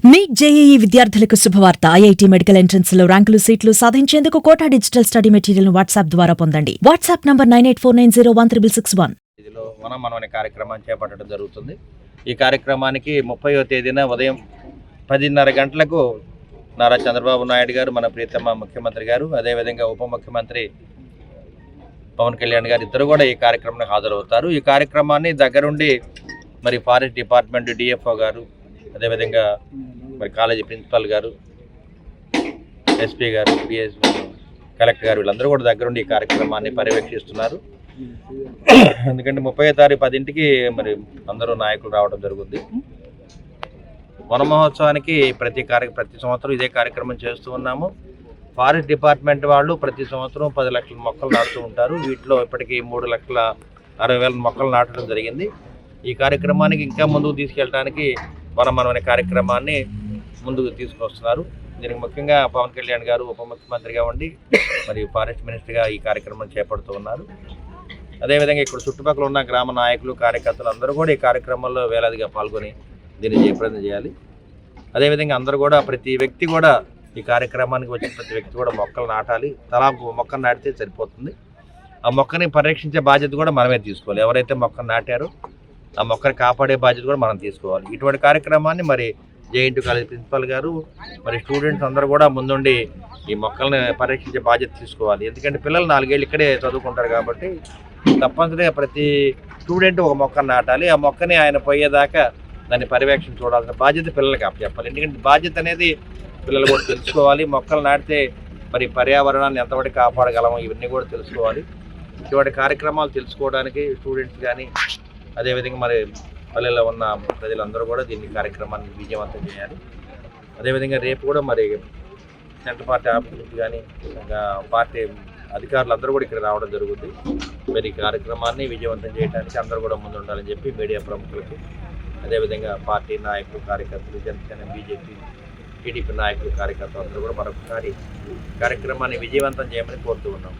Neat JEE విద్యార్థులకు శుభవార్త. IIT medical entrance లో ర్యాంకులు సీట్లు సాధించేందుకు Kota digital study material WhatsApp ద్వారా పొందండి. WhatsApp number 9849016661. మనం అనే కార్యక్రమాన్ని చేపట్టడం జరుగుతుంది. ఈ కార్యక్రమానికి 30వ తేదీన ఉదయం 10:30 గంటలకు నారా చంద్రబాబు నాయుడు గారు, మన ప్రియతమ ముఖ్యమంత్రి గారు, అదేవిధంగా ఉప ముఖ్యమంత్రి పవన్ కళ్యాణ్ గారు ఇద్దరు కూడా ఈ కార్యక్రమానికి హాజరవుతారు. ఈ కార్యక్రమాన్ని దగ్గరుండి మరి ఫారెస్ట్ డిపార్ట్మెంట్ డిఎఫ్ఓ గారు, అదేవిధంగా మరి కాలేజీ ప్రిన్సిపాల్ గారు, ఎస్పీ గారు, డిఎస్ కలెక్టర్ గారు వీళ్ళందరూ కూడా దగ్గరుండి ఈ కార్యక్రమాన్ని పర్యవేక్షిస్తున్నారు. ఎందుకంటే 30వ తారీఖు 10ంటికి మరి అందరూ నాయకులు రావడం జరుగుతుంది. వన మహోత్సవానికి ప్రతి సంవత్సరం ఇదే కార్యక్రమం చేస్తూ ఉన్నాము. ఫారెస్ట్ డిపార్ట్మెంట్ వాళ్ళు ప్రతి సంవత్సరం 10 లక్షల మొక్కలు నాటుతూ ఉంటారు. వీటిలో ఇప్పటికీ 3,60,000 మొక్కలు నాటడం జరిగింది. ఈ కార్యక్రమానికి ఇంకా ముందుకు తీసుకెళ్ళడానికి మనం అనే కార్యక్రమాన్ని ముందుకు తీసుకొస్తున్నారు. దీనికి ముఖ్యంగా పవన్ కళ్యాణ్ గారు ఉప ముఖ్యమంత్రిగా ఉండి మరి ఫారెస్ట్ మినిస్టర్గా ఈ కార్యక్రమం చేపడుతూ ఉన్నారు. అదేవిధంగా ఇక్కడ చుట్టుపక్కల ఉన్న గ్రామ నాయకులు, కార్యకర్తలు అందరూ కూడా ఈ కార్యక్రమంలో వేలాదిగా పాల్గొని దీన్ని జయప్రదం చేయాలి. అదేవిధంగా అందరూ కూడా ప్రతి వ్యక్తి కూడా ఈ కార్యక్రమానికి వచ్చిన ప్రతి వ్యక్తి కూడా మొక్కలు నాటాలి. తలా మొక్కను నాటితే సరిపోతుంది. ఆ మొక్కని పరిరక్షించే బాధ్యత కూడా మనమే తీసుకోవాలి. ఎవరైతే మొక్కను నాటారో ఆ మొక్కని కాపాడే బాధ్యత కూడా మనం తీసుకోవాలి. ఇటువంటి కార్యక్రమాన్ని మరి జేఎన్టీ కాలేజ్ ప్రిన్సిపాల్ గారు, మరి స్టూడెంట్స్ అందరూ కూడా ముందుండి ఈ మొక్కల్ని పరిరక్షించే బాధ్యత తీసుకోవాలి. ఎందుకంటే పిల్లలు 4 ఏళ్ళు ఇక్కడే చదువుకుంటారు కాబట్టి తప్పనిసరిగా ప్రతి స్టూడెంట్ ఒక మొక్కను నాటాలి. ఆ మొక్కని ఆయన పోయేదాకా దాన్ని పర్యవేక్షణ చూడాల్సిన బాధ్యత పిల్లలకి అప్పచెప్పాలి. ఎందుకంటే బాధ్యత అనేది పిల్లలు కూడా తెలుసుకోవాలి. మొక్కలు నాటితే మరి పర్యావరణాన్ని ఎంతవరకు కాపాడగలము ఇవన్నీ కూడా తెలుసుకోవాలి. ఇటువంటి కార్యక్రమాలు తెలుసుకోవడానికి స్టూడెంట్స్ కానీ, అదేవిధంగా మరి పల్లెల్లో ఉన్న ప్రజలందరూ కూడా దీన్ని కార్యక్రమాన్ని విజయవంతం చేయాలి. అదేవిధంగా రేపు కూడా మరి సెంట్రల్ పార్టీ ఆఫీసర్స్ కానీ పార్టీ అధికారులు అందరూ కూడా ఇక్కడ రావడం జరుగుతుంది. మరి ఈ కార్యక్రమాన్ని విజయవంతం చేయడానికి అందరూ కూడా ముందు ఉండాలని చెప్పి మీడియా ప్రముఖులకు, అదేవిధంగా పార్టీ నాయకులు, కార్యకర్తలు, జనసేన, బీజేపీ, టీడీపీ నాయకులు, కార్యకర్తలు అందరూ కూడా మరొకసారి కార్యక్రమాన్ని విజయవంతం చేయమని కోరుతూ ఉన్నాం.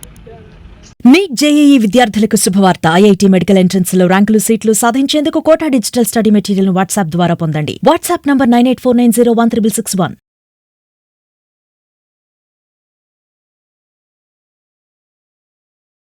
నీట్ జేఈఈ విద్యార్థులకు శుభవార్త. ఐఐటీ మెడికల్ ఎంట్రన్స్ లో ర్యాంకులు సీట్లు సాధించేందుకు Kota digital study material WhatsApp ద్వారా పొందండి. WhatsApp number 9849016661.